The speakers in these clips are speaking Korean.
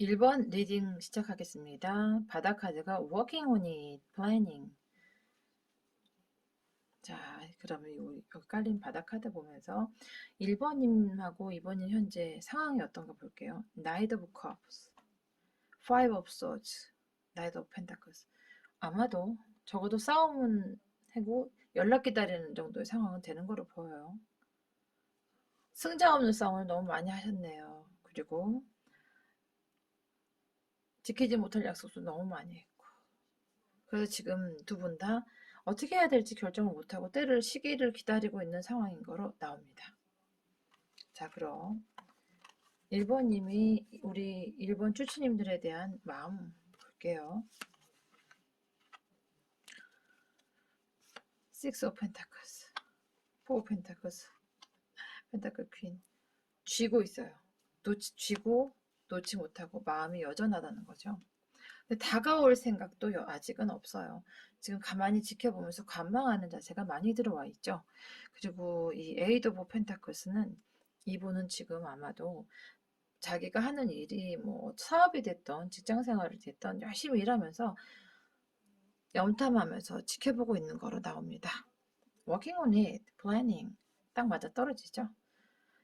1번 리딩 시작하겠습니다. 바다 카드가 working on it, planning. 자, 그러면 여기 깔린 바다 카드 보면서 1번님하고 2번님 현재 상황이 어떤가 볼게요. Knight of Cups, Five of Swords, Knight of Pentacles. 아마도 적어도 싸움은 하고 연락 기다리는 정도의 상황은 되는 거로 보여요. 승자 없는 싸움을 너무 많이 하셨네요. 그리고 지키지 못할 약속도 너무 많이 했고. 그래서 지금 두 분 다 어떻게 해야 될지 결정을 못하고 때를 시기를 기다리고 있는 상황인 거로 나옵니다. 자, 그럼 1번님이 우리 1번 추추님들에 대한 마음 볼게요. Six of Pentacles, Four of Pentacles, Pentacle Queen. 쥐고 있어요. 쥐고 놓지 못하고 마음이 여전하다는 거죠. 근데 다가올 생각도 아직은 없어요. 지금 가만히 지켜보면서 관망하는 자세가 많이 들어와 있죠. 그리고 이 에이드 오브 펜타클스는 이분은 지금 아마도 자기가 하는 일이 뭐 사업이 됐던 직장 생활이 됐던 열심히 일하면서 염탐하면서 지켜보고 있는 거로 나옵니다. Working on it, planning. 딱 맞아 떨어지죠.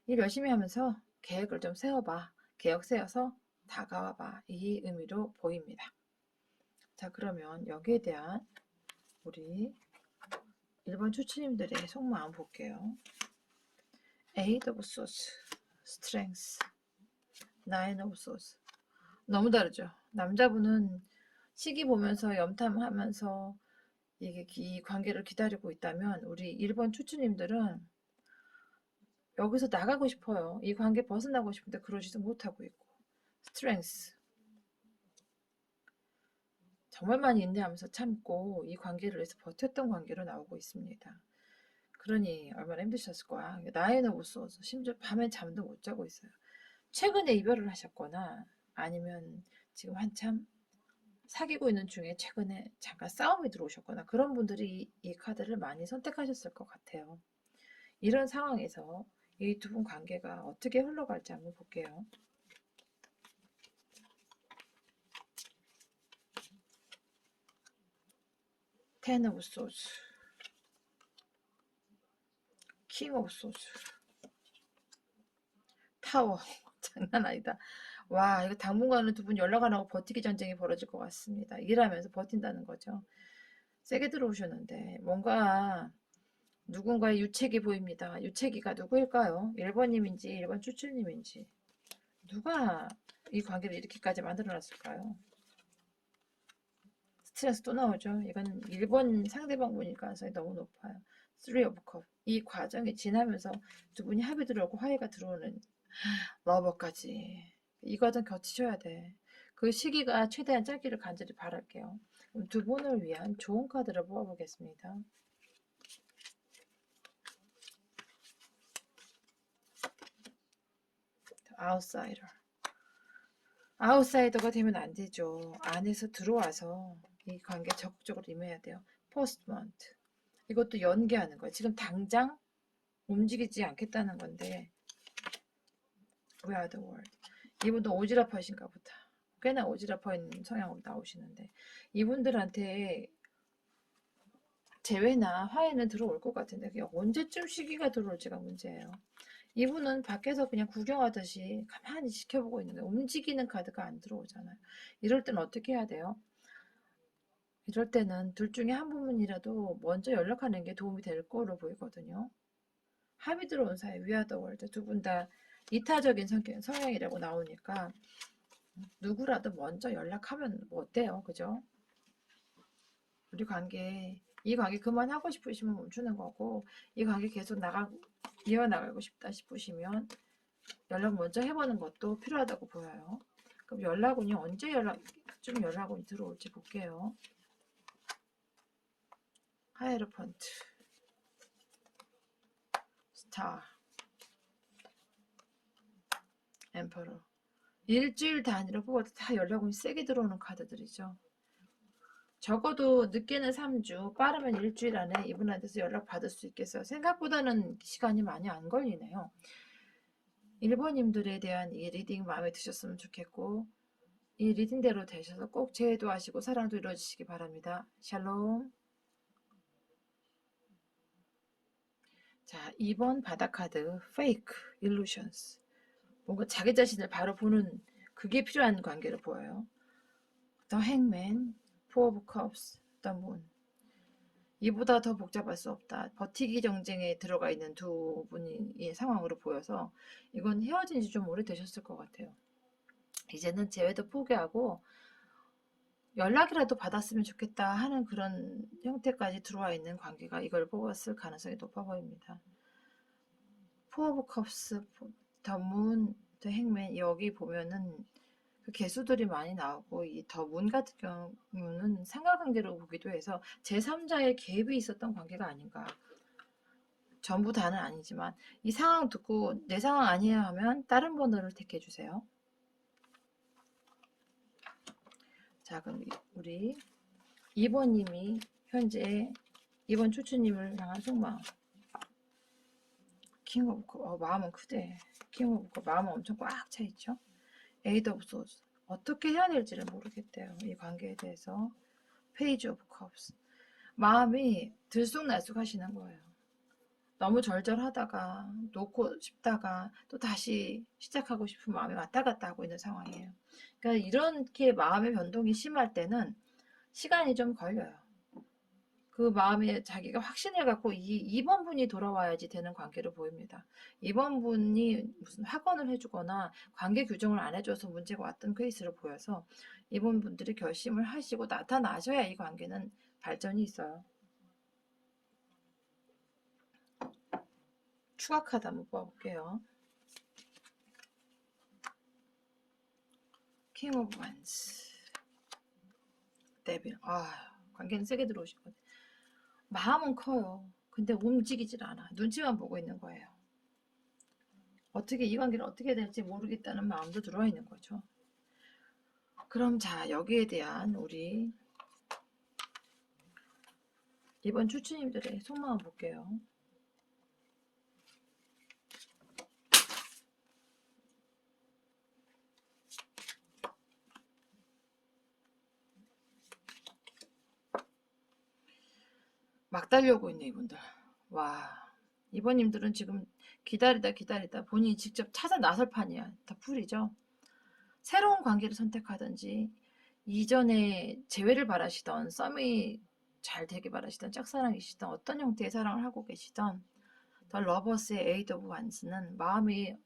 일 열심히 하면서 계획을 좀 세워봐. 계획 세워서 다가와봐. 이 의미로 보입니다. 자, 그러면 여기에 대한 우리 1번 추추님들의 속마음 볼게요. Eight of Swords, Strength, Nine of Swords. 너무 다르죠. 남자분은 시기 보면서 염탐하면서 이게 이 관계를 기다리고 있다면 우리 1번 추추님들은 여기서 나가고 싶어요. 이 관계 벗어나고 싶은데 그러지도 못하고 있고. Strength. 정말 많이 인내하면서 참고 이 관계를 위해서 버텼던 관계로 나오고 있습니다. 그러니 얼마나 힘드셨을 거야. 나이는 못 써서 심지어 밤에 잠도 못 자고 있어요. 최근에 이별을 하셨거나 아니면 지금 한참 사귀고 있는 중에 최근에 잠깐 싸움이 들어오셨거나 그런 분들이 이 카드를 많이 선택하셨을 것 같아요. 이런 상황에서 이 두 분 관계가 어떻게 흘러갈지 한번 볼게요. Ten of Swords, King of Swords, 타워. 장난 아니다. 와, 이거 당분간은 두 분 연락 안 하고 버티기 전쟁이 벌어질 것 같습니다. 일하면서 버틴다는 거죠. 세게 들어오셨는데 뭔가 누군가의 유책이 보입니다. 유책이가 누구일까요? 1번님인지 1번 추출님인지 누가 이 관계를 이렇게까지 만들어놨을까요? 스트레스 또 나오죠. 이건 1번 상대방 분일 가능성이 너무 높아요. 3 of cup. 이 과정이 지나면서 두 분이 합의 들어오고 화해가 들어오는 러버까지. 이 과정 거치셔야 돼. 그 시기가 최대한 짧기를 간절히 바랄게요. 그럼 두 분을 위한 좋은 카드를 뽑아보겠습니다. 아웃사이더. 아웃사이더가 되면 안 되죠. 안에서 들어와서 이 관계에 적극적으로 임해야 돼요. 포스트먼트. 이것도 연계하는 거예요. 지금 당장 움직이지 않겠다는 건데 We are the world. 이분도 오지랖하신가 보다. 꽤나 오지랖한 성향으로 나오시는데 이분들한테 재회나 화해는 들어올 것 같은데 그게 언제쯤 시기가 들어올지가 문제예요. 이분은 밖에서 그냥 구경하듯이 가만히 지켜보고 있는 거예요. 움직이는 카드가 안 들어오잖아요. 이럴 때는 어떻게 해야 돼요? 이럴 때는 둘 중에 한 분이라도 먼저 연락하는 게 도움이 될 거로 보이거든요. 합의 들어온 사이 위아더 월드 두 분 다 이타적인 성향이라고 나오니까 누구라도 먼저 연락하면 뭐 어때요? 그죠? 우리 관계 이 관계 그만하고 싶으시면 멈추는 거고 이 관계 계속 이어나가고 싶다 싶으시면 연락 먼저 해보는 것도 필요하다고 보여요. 그럼 연락운이 언제 연락운이 들어올지 볼게요. 하이에로펀트, 스타, 엠퍼러. 일주일 단위로 뽑아도 다 연락운이 세게 들어오는 카드들이죠. 적어도 늦게는 3주, 빠르면 일주일 안에 이분한테서 연락 받을 수 있겠어요. 생각보다는 시간이 많이 안 걸리네요. 1번님들에 대한 이 리딩 마음에 드셨으면 좋겠고 이 리딩대로 되셔서 꼭 재회도 하시고 사랑도 이루어지시기 바랍니다. 샬롬. 자, 2번 바다카드 Fake Illusions. 뭔가 자기 자신을 바로 보는 그게 필요한 관계로 보여요. The Hangman, Four of Cups, The Moon. 이보다 더 복잡할 수 없다. 버티기 정쟁에 들어가 있는 두 분의 상황으로 보여서 이건 헤어진 지 좀 오래되셨을 것 같아요. 이제는 재회도 포기하고 연락이라도 받았으면 좋겠다 하는 그런 형태까지 들어와 있는 관계가 이걸 뽑았을 가능성이 높아 보입니다. 포 오브 컵스, 더 문, 더 행맨 여기 보면은 그 개수들이 많이 나오고 이 더 문 같은 경우는 상하관계로 보기도 해서 제3자의 개입이 있었던 관계가 아닌가. 전부 다는 아니지만 이 상황 듣고 내 상황 아니에요 하면 다른 번호를 택해 주세요. 자, 그럼 우리 2번님이 현재 2번 추추님을 향한 속마음. 킹 오브 컵, 마음은 크대. 킹 오브 컵, 마음은 엄청 꽉 차 있죠. 에이드 오브 소스, 어떻게 해야 될지를 모르겠대요. 이 관계에 대해서. 페이지 오브 컵스, 마음이 들쑥날쑥 하시는 거예요. 너무 절절하다가 놓고 싶다가 또 다시 시작하고 싶은 마음이 왔다 갔다 하고 있는 상황이에요. 그러니까 이렇게 마음의 변동이 심할 때는 시간이 좀 걸려요. 그 마음에 자기가 확신을 갖고 2번 분이 돌아와야지 되는 관계로 보입니다. 2번 분이 무슨 확언을 해주거나 관계 규정을 안 해줘서 문제가 왔던 케이스로 보여서 2번 분들이 결심을 하시고 나타나셔야 이 관계는 발전이 있어요. 추가 카드 한번 뽑아볼게요. 킹 오브 완스, 데빌. 관계는 세게 들어오시거든요. 마음은 커요. 근데 움직이질 않아. 눈치만 보고 있는 거예요. 어떻게 이 관계를 어떻게 해야 될지 모르겠다는 마음도 들어와 있는 거죠. 그럼 자, 여기에 대한 우리 이번 추추님들의 속마음 볼게요. 막 달려오고 있네 이분들. 와, 이번님들은 지금 기다리다 본인이 직접 찾아 나설 판이야. 다 풀이죠. 새로운 관계를 선택하든지 이전에 재회를 바라시던 썸이 잘 되길 바라시던 짝사랑이시던 어떤 형태의 사랑을 하고 계시던 더 러버스의 에이드 오브 완스는 마음이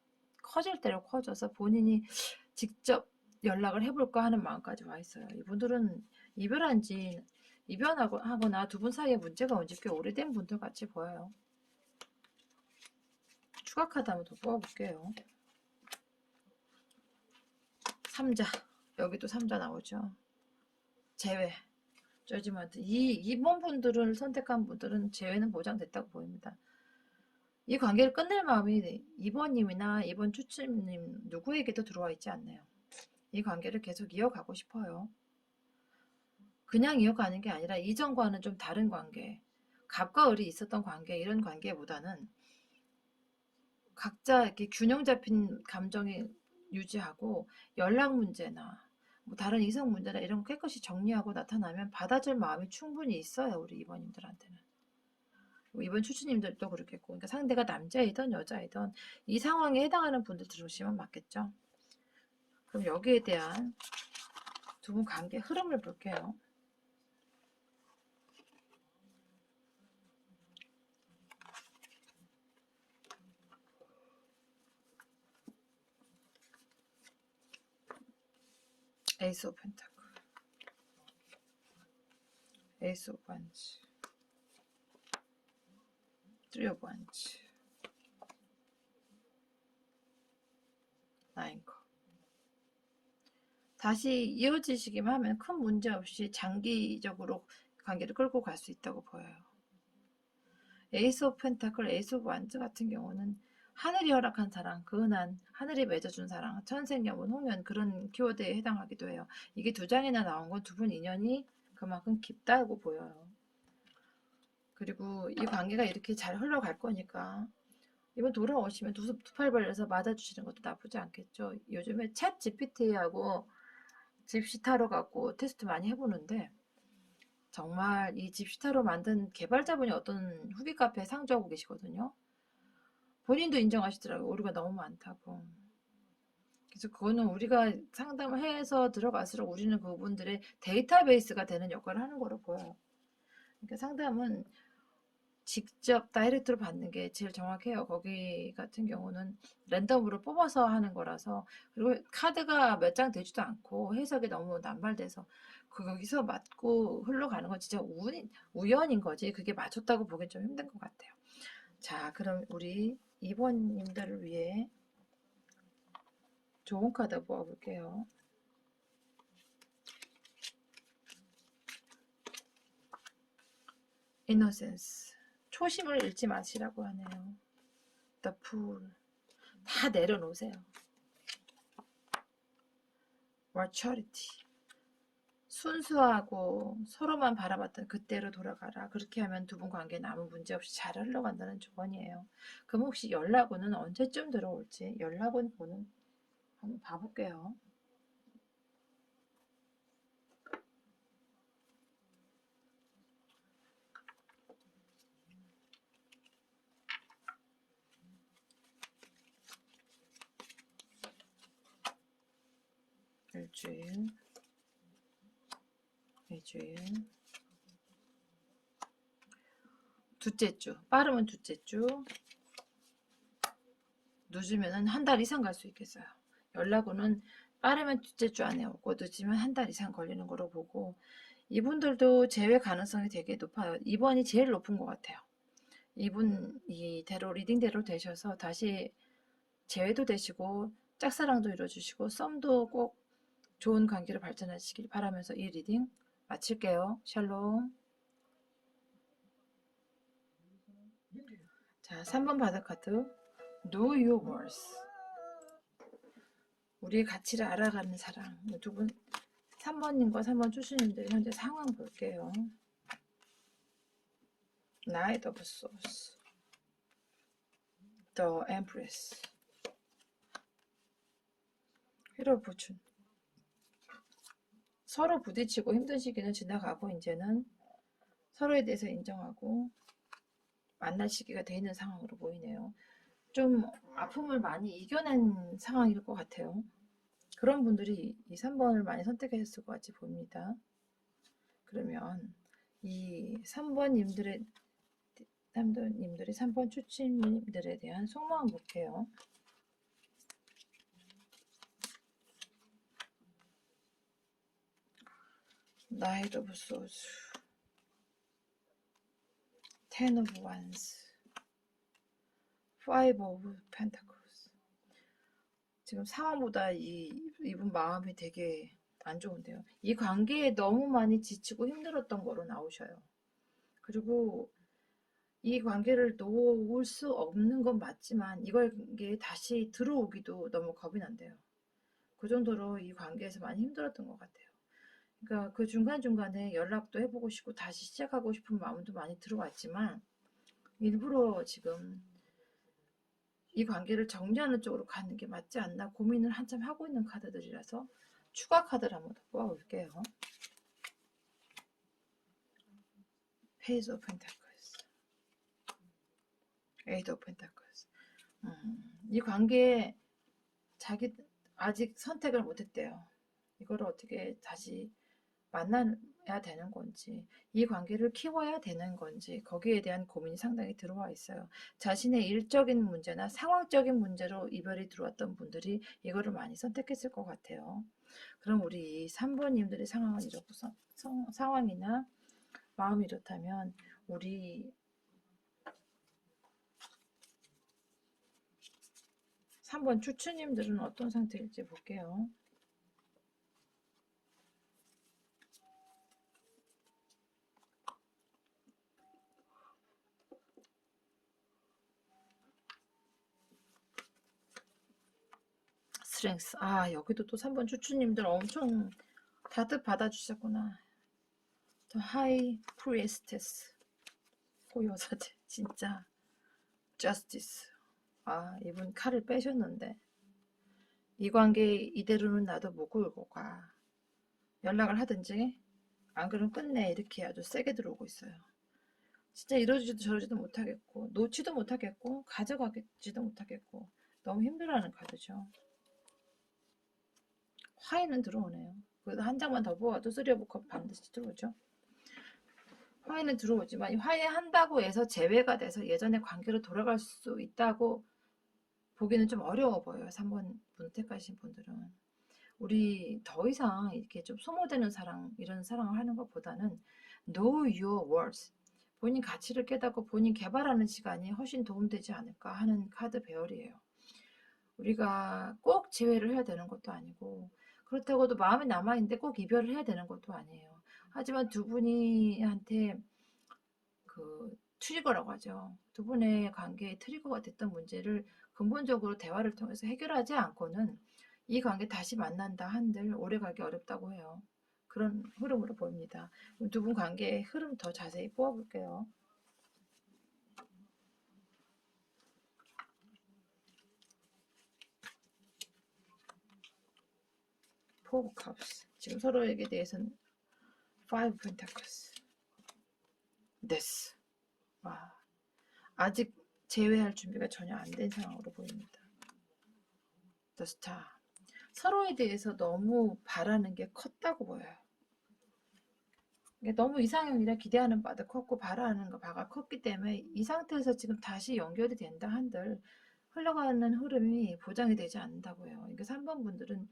커질 대로 커져서 본인이 직접 연락을 해볼까 하는 마음까지 와 있어요. 이분들은 이별하거나 두 분 사이에 문제가 온 지 꽤 오래된 분들 같이 보여요. 추가 카드 한번 더 뽑아볼게요. 3자, 여기도 3자 나오죠. 재회, 저지먼트. 이번 분들을 선택한 분들은 재회는 보장됐다고 보입니다. 이 관계를 끝낼 마음이 2번님이나 2번 추추님 누구에게도 들어와 있지 않네요. 이 관계를 계속 이어가고 싶어요. 그냥 이어가는 게 아니라 이전과는 좀 다른 관계, 갑과 을이 있었던 관계, 이런 관계보다는 각자 이렇게 균형 잡힌 감정이 유지하고 연락 문제나 뭐 다른 이성 문제나 이런 거 깨끗이 정리하고 나타나면 받아줄 마음이 충분히 있어요. 우리 이번님들한테는. 이번 추추님들도 그렇겠고, 그러니까 상대가 남자이든 여자이든 이 상황에 해당하는 분들 들으시면 맞겠죠. 그럼 여기에 대한 두 분 관계 흐름을 볼게요. 에이스 오브 펜타클, 에이스 오브 완즈, 쓰리 오브 완즈, 나인컵. 다시 이어지시기만 하면 큰 문제 없이 장기적으로 관계를 끌고 갈 수 있다고 보여요. 에이스 오브 펜타클, 에이스 오브 완즈 같은 경우는 하늘이 허락한 사랑, 그은한 하늘이 맺어준 사랑, 천생연분, 홍연 그런 키워드에 해당하기도 해요. 이게 두 장이나 나온 건 두 분 인연이 그만큼 깊다고 보여요. 그리고 이 관계가 이렇게 잘 흘러갈 거니까 이번 돌아오시면 두 팔 벌려서 맞아주시는 것도 나쁘지 않겠죠. 요즘에 챗 GPT하고 집시타로 갖고 테스트 많이 해보는데 정말 이 집시타로 만든 개발자분이 어떤 후기 카페에 상주하고 계시거든요. 본인도 인정하시더라고요. 오류가 너무 많다고. 그래서 그거는 우리가 상담을 해서 들어갈수록 우리는 그분들의 데이터베이스가 되는 역할을 하는 거로 보여요. 그러니까 상담은 직접 다이렉트로 받는 게 제일 정확해요. 거기 같은 경우는 랜덤으로 뽑아서 하는 거라서 그리고 카드가 몇 장 되지도 않고 해석이 너무 남발돼서 거기서 맞고 흘러가는 건 진짜 우연인 거지 그게 맞췄다고 보긴 좀 힘든 것 같아요. 자, 그럼 우리 2번님들을 위해 좋은 카드 모아볼게요. 이노센스. 초심을 잃지 마시라고 하네요. The Fool. 다 내려놓으세요. Maturity. 순수하고 서로만 바라봤던 그때로 돌아가라. 그렇게 하면 두 분 관계는 아무 문제 없이 잘 흘러간다는 조언이에요. 그럼 혹시 연락운은 언제쯤 들어올지 연락운 보는 한번 봐볼게요. 일주일, 이주일, 둘째 주. 빠르면 둘째 주. 늦으면 한 달 이상 갈 수 있겠어요. 연락운은 빠르면 둘째 주 안에 오고 늦으면 한 달 이상 걸리는 거로 보고 이분들도 재회 가능성이 되게 높아요. 2번이 제일 높은 것 같아요. 이분이 대로 리딩대로 되셔서 다시 재회도 되시고 짝사랑도 이루어주시고 썸도 꼭 좋은 관계로 발전하시길 바라면서 이 리딩 마칠게요. 샬롬. 자, 3번 바드 카드 Know Your Worth. 우리의 가치를 알아가는 사랑. 두 분 3번님과 3번 출신님들의 현재 상황 볼게요. Knight of Swords, The Empress, Hero Fortune. 서로 부딪히고 힘든 시기는 지나가고 이제는 서로에 대해서 인정하고 만날 시기가 돼 있는 상황으로 보이네요. 좀 아픔을 많이 이겨낸 상황일 것 같아요. 그런 분들이 이 3번을 많이 선택했을 것 같이 보입니다. 그러면 이 3번님들이 3번 출신님들에 대한 속마음 볼게요. Knight of Swords, Ten of Wands, Five of Pentacles. 지금 상황보다 이분 마음이 되게 안 좋은데요. 이 관계에 너무 많이 지치고 힘들었던 거로 나오셔요. 그리고 이 관계를 놓을 수 없는 건 맞지만 이게 다시 들어오기도 너무 겁이 난대요. 그 정도로 이 관계에서 많이 힘들었던 것 같아요. 그러니까 그 중간중간에 연락도 해보고 싶고 다시 시작하고 싶은 마음도 많이 들어왔지만 일부러 지금 이 관계를 정리하는 쪽으로 가는 게 맞지 않나 고민을 한참 하고 있는 카드들이라서 추가 카드를 한번 더 뽑아볼게요. Page of Pentacles, Eight of Pentacles. 이 관계에 자기 아직 선택을 못했대요. 이거를 어떻게 다시 만나야 되는 건지 이 관계를 키워야 되는 건지 거기에 대한 고민이 상당히 들어와 있어요. 자신의 일적인 문제나 상황적인 문제로 이별이 들어왔던 분들이 이거를 많이 선택했을 것 같아요. 그럼 우리 3번님들의 상황은 이렇고 상황이나 마음이 이렇다면 우리 3번 추추님들은 어떤 상태일지 볼게요. 스트렝스. 아, 여기도 또 3번 추추님들 엄청 다들 받아주셨구나. The High Priestess. 호요사제. 진짜. Justice. 아, 이분 칼을 빼셨는데. 이 관계 이대로는 나도 못 끌고 가. 연락을 하든지 안 그러면 끝내 이렇게 아주 세게 들어오고 있어요. 진짜 이러지도 저러지도 못하겠고 놓지도 못하겠고 가져가지도 못하겠고 너무 힘들어하는 카드죠. 화해는 들어오네요. 그래도 한 장만 더 보아도 3 오브 컵 반드시 들어오죠. 화해는 들어오지만 화해한다고 해서 재회가 돼서 예전의 관계로 돌아갈 수 있다고 보기는 좀 어려워 보여요. 3번 분 택하신 분들은. 우리 더 이상 이렇게 좀 소모되는 사랑, 이런 사랑을 하는 것보다는 know your worth. 본인 가치를 깨닫고 본인 개발하는 시간이 훨씬 도움되지 않을까 하는 카드 배열이에요. 우리가 꼭 재회를 해야 되는 것도 아니고 그렇다고도 마음에 남아있는데 꼭 이별을 해야 되는 것도 아니에요. 하지만 두 분이한테 그 트리거라고 하죠. 두 분의 관계에 트리거가 됐던 문제를 근본적으로 대화를 통해서 해결하지 않고는 이 관계 다시 만난다 한들 오래가기 어렵다고 해요. 그런 흐름으로 보입니다. 두 분 관계의 흐름 더 자세히 뽑아볼게요. Four of Cups. 지금 서로에게 대해서는 Five of Pentacles. Death. 와, 아직 재회할 준비가 전혀 안 된 상황으로 보입니다. The Star. 서로에 대해서 너무 바라는 게 컸다고 보여요. 너무 이상형이라 기대하는 바도 컸고 바라는 바가 컸기 때문에 이 상태에서 지금 다시 연결이 된다 한들 흘러가는 흐름이 보장이 되지 않는다고 해요. 그러니까 3번 분들은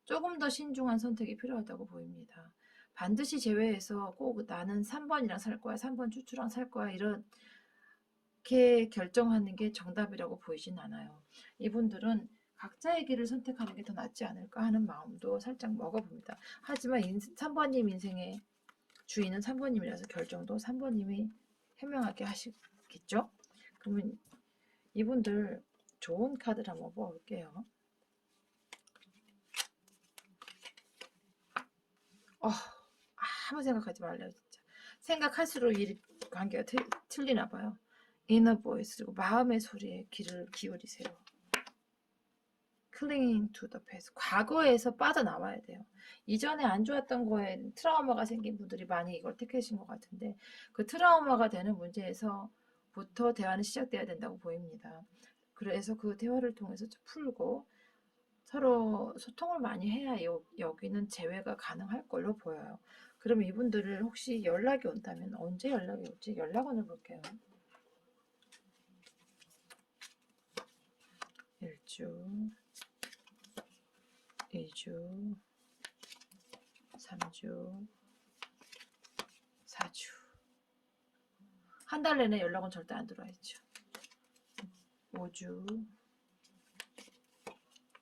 조금 더 신중한 선택이 필요하다고 보입니다. 반드시 제외해서 꼭 나는 3번이랑 살 거야, 3번 추추랑 살 거야 이렇게 결정하는 게 정답이라고 보이진 않아요. 이분들은 각자의 길을 선택하는 게 더 낫지 않을까 하는 마음도 살짝 먹어봅니다. 하지만 3번님 인생의 주인은 3번님이라서 결정도 3번님이 현명하게 하시겠죠? 그러면 이분들 좋은 카드를 한번 뽑아볼게요. 아무 생각하지 말래요, 진짜. 생각할수록 이 관계가 틀리나 봐요. inner voice, 그리고 마음의 소리에 귀를 기울이세요. clinging to the past. 과거에서 빠져나와야 돼요. 이전에 안 좋았던 거에 트라우마가 생긴 분들이 많이 이걸 택하신 것 같은데 그 트라우마가 되는 문제에서부터 대화는 시작돼야 된다고 보입니다. 그래서 그 대화를 통해서 풀고 서로 소통을 많이 해야 여기는 재회가 가능할 걸로 보여요. 그럼 이분들을 혹시 연락이 온다면 언제 연락이 올지 연락원을 볼게요. 1주, 2주, 3주, 4주. 한 달 내내 연락은 절대 안 들어와 있죠. 5주,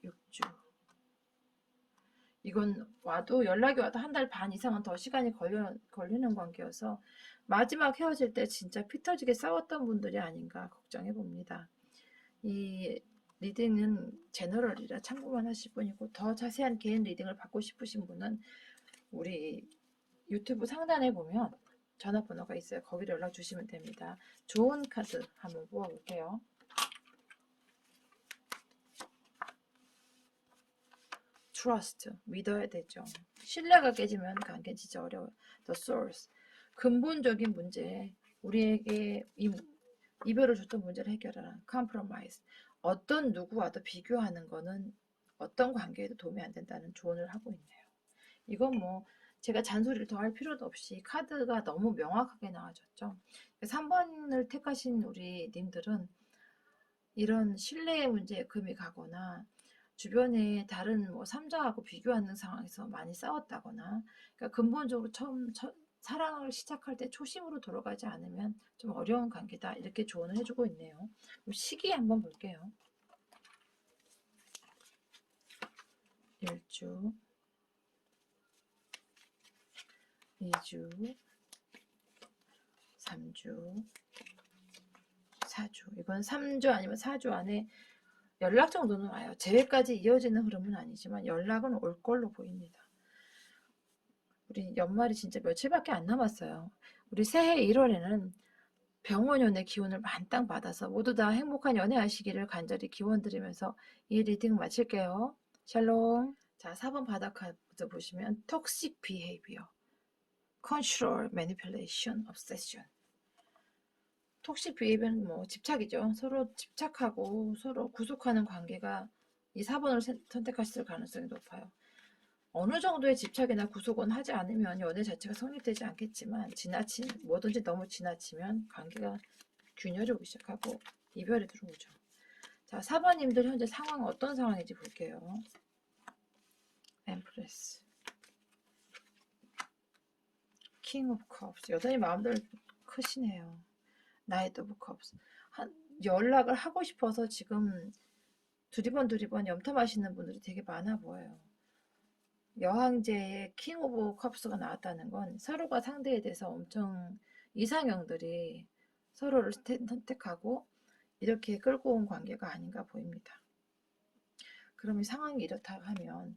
6주. 이건 연락이 와도 한 달 반 이상은 더 시간이 걸리는 관계여서 마지막 헤어질 때 진짜 피 터지게 싸웠던 분들이 아닌가 걱정해 봅니다. 이 리딩은 제너럴이라 참고만 하실 분이고 더 자세한 개인 리딩을 받고 싶으신 분은 우리 유튜브 상단에 보면 전화번호가 있어요. 거기로 연락 주시면 됩니다. 좋은 카드 한번 뽑아볼게요. Trust, 믿어야 되죠. 신뢰가 깨지면 관계는 진짜 어려워요. The source, 근본적인 문제, 우리에게 이별을 줬던 문제를 해결하라. Compromise, 어떤 누구와도 비교하는 거는 어떤 관계에도 도움이 안 된다는 조언을 하고 있네요. 이건 뭐 제가 잔소리를 더 할 필요도 없이 카드가 너무 명확하게 나와졌죠. 3번을 택하신 우리 님들은 이런 신뢰의 문제에 금이 가거나 주변에 다른 뭐 3자하고 비교하는 상황에서 많이 싸웠다거나 그러니까 근본적으로 사랑을 시작할 때 초심으로 돌아가지 않으면 좀 어려운 관계다 이렇게 조언을 해주고 있네요. 그럼 시기 한번 볼게요. 1주, 2주, 3주, 4주. 이건 3주 아니면 4주 안에 연락 정도는 와요. 재회까지 이어지는 흐름은 아니지만 연락은 올 걸로 보입니다. 우리 연말이 진짜 며칠밖에 안 남았어요. 우리 새해 1월에는 병원연의 기운을 만땅 받아서 모두 다 행복한 연애 하시기를 간절히 기원드리면서 이 리딩 마칠게요. 샬롬. 자, 4번 바닥 카드 보시면 toxic behavior, control, manipulation, obsession. 톡식 비헤이비어는 뭐 집착이죠. 서로 집착하고 서로 구속하는 관계가 이 4번을 선택하실 가능성이 높아요. 어느 정도의 집착이나 구속은 하지 않으면 연애 자체가 성립되지 않겠지만 뭐든지 너무 지나치면 관계가 균열이 오기 시작하고 이별이 들어오죠. 자, 4번님들 현재 상황은 어떤 상황인지 볼게요. 엠프레스, 킹 오브 컵스, 여전히 마음들 크시네요. 나이트 오브 컵스, 연락을 하고 싶어서 지금 두리번 염탐하시는 분들이 되게 많아 보여요. 여왕제의 킹 오브 컵스가 나왔다는 건 서로가 상대에 대해서 엄청 이상형들이 서로를 선택하고 이렇게 끌고 온 관계가 아닌가 보입니다. 그럼 이 상황이 이렇다 하면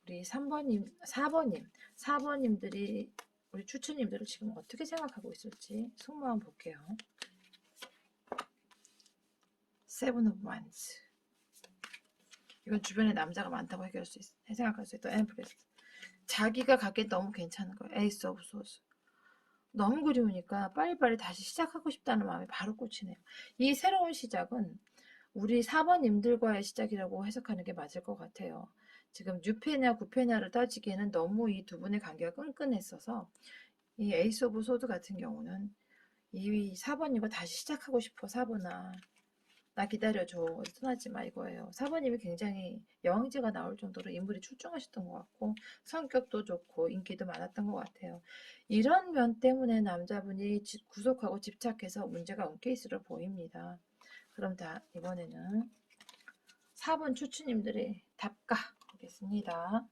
우리 4번님들이 우리 추추님들을 지금 어떻게 생각하고 있을지 속마음 볼게요. 세븐 오브 완스. 이건 주변에 남자가 많다고 생각할 수 있다. 엠프레스. 자기가 갖기엔 너무 괜찮은 거예요. 에이스 오브 소스. 너무 그리우니까 빨리빨리 다시 시작하고 싶다는 마음이 바로 꽂히네요. 이 새로운 시작은 우리 4번님들과의 시작이라고 해석하는 게 맞을 것 같아요. 지금 6패냐 9패냐를 따지기에는 너무 이 두 분의 관계가 끈끈했어서 이 에이스 오브 소드 같은 경우는 이 4번님과 다시 시작하고 싶어 4번아. 나 기다려줘. 떠나지 마 이거예요. 4번님이 굉장히 여왕제가 나올 정도로 인물이 출중하셨던 것 같고 성격도 좋고 인기도 많았던 것 같아요. 이런 면 때문에 남자분이 구속하고 집착해서 문제가 온 케이스로 보입니다. 그럼 이번에는 4번 추추님들의 답가 보겠습니다.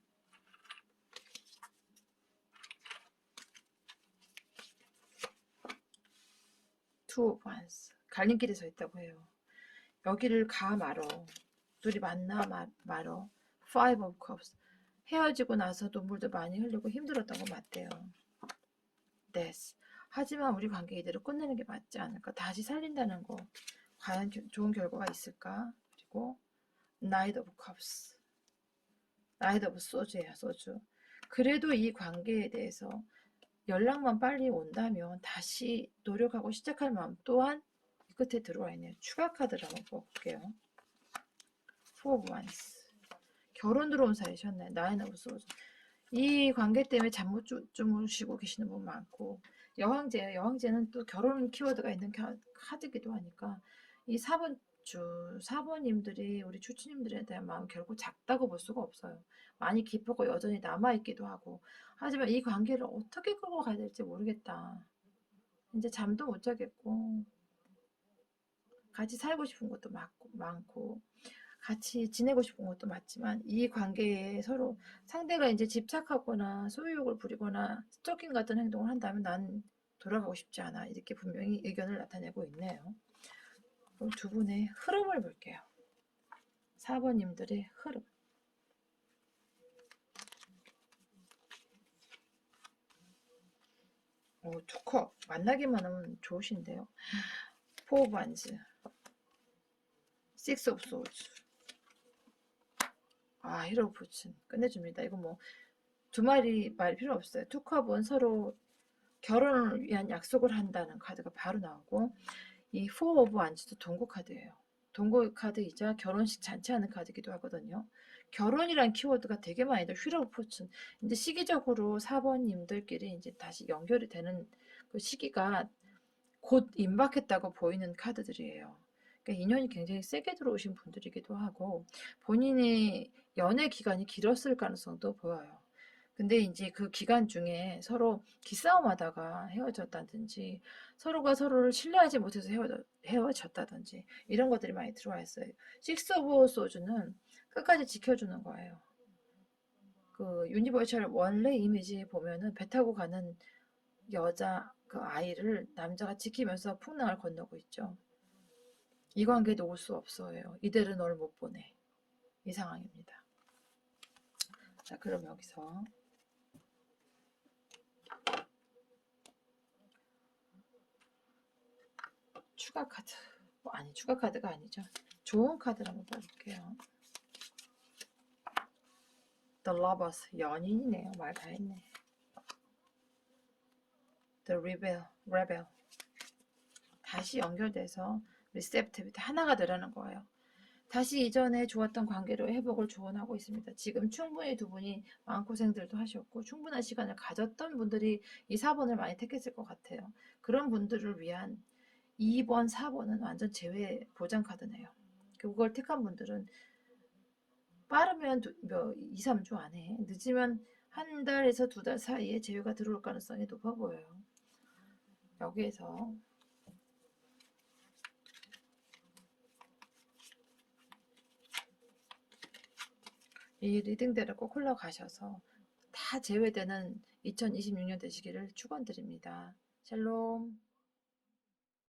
투 오브 완스. 갈림길에 서 있다고 해요. 여기를 가 말어. 둘이 만나 말어. Five of Cups. 헤어지고 나서 눈물도 많이 흘리고 힘들었던 거 맞대요. Death. 하지만 우리 관계 이대로 끝내는 게 맞지 않을까. 다시 살린다는 거 과연 좋은 결과가 있을까. 그리고 Knight of Cups. Knight of 소주예요. 소주. 그래도 이 관계에 대해서 연락만 빨리 온다면 다시 노력하고 시작할 마음 또한 이 끝에 들어와 있네요. 추가 카드를 한번 볼게요. Four of Wands. 결혼 들어온 사이셨네. Nine of Swords. 이 관계 때문에 잠 못 주무시고 계시는 분 많고 여왕제예요. 여왕제는 또 결혼 키워드가 있는 카드기도 하니까 이 4번님들이 우리 추추님들에 대한 마음 결국 작다고 볼 수가 없어요. 많이 깊고 여전히 남아있기도 하고 하지만 이 관계를 어떻게 끌고 가야 될지 모르겠다. 이제 잠도 못 자겠고 같이 살고 싶은 것도 많고 같이 지내고 싶은 것도 맞지만 이 관계에 서로 상대가 이제 집착하거나 소유욕을 부리거나 스토킹 같은 행동을 한다면 난 돌아가고 싶지 않아. 이렇게 분명히 의견을 나타내고 있네요. 그럼 두 분의 흐름을 볼게요. 4번님들의 흐름. 투컵. 만나기만 하면 좋으신데요. 포 오브 완즈. 식스 오브 소즈. 히로 포춘. 끝내줍니다. 이거 뭐 두 마리 말 필요 없어요. 투컵은 서로 결혼을 위한 약속을 한다는 카드가 바로 나오고 이 포 오브 완즈도 동거 카드예요. 동거 카드이자 결혼식 잔치하는 카드이기도 하거든요. 결혼이란 키워드가 되게 많이 돼. 휠 오브 포춘. 이제 시기적으로 4번님들끼리 이제 다시 연결이 되는 그 시기가 곧 임박했다고 보이는 카드들이에요. 그러니까 인연이 굉장히 세게 들어오신 분들이기도 하고 본인의 연애 기간이 길었을 가능성도 보여요. 근데 이제 그 기간 중에 서로 기싸움하다가 헤어졌다든지 서로가 서로를 신뢰하지 못해서 헤어졌다든지 이런 것들이 많이 들어와 있어요. 식스 오브 소주는 끝까지 지켜주는 거예요. 그 유니버셜 원래 이미지 보면은 배 타고 가는 여자 그 아이를 남자가 지키면서 풍랑을 건너고 있죠. 이 관계도 올 수 없어요. 이대로 널 못 보내. 이 상황입니다. 자, 그럼 여기서 추가 카드. 추가 카드가 아니죠. 좋은 카드를 한번 봐볼게요. The lovers, 연인이네요. 말 다 했네. The rebel. 다시 연결돼서 receptivity 하나가 되라는 거예요. 다시 이전에 좋았던 관계로 회복을 조언하고 있습니다. 지금 충분히 두 분이 마음고생들도 하셨고 충분한 시간을 가졌던 분들이 이 4번을 많이 택했을 것 같아요. 그런 분들을 위한 2번, 4번은 완전 제외 보장 카드네요. 그걸 택한 분들은 빠르면 2, 3주 안에, 늦으면 한 달에서 2달 사이에 제외가 들어올 가능성이 높아 보여요. 여기에서 이 리딩대로 꼭 흘러가셔서 다 제외되는 2026년 되시기를 축원드립니다. 샬롬.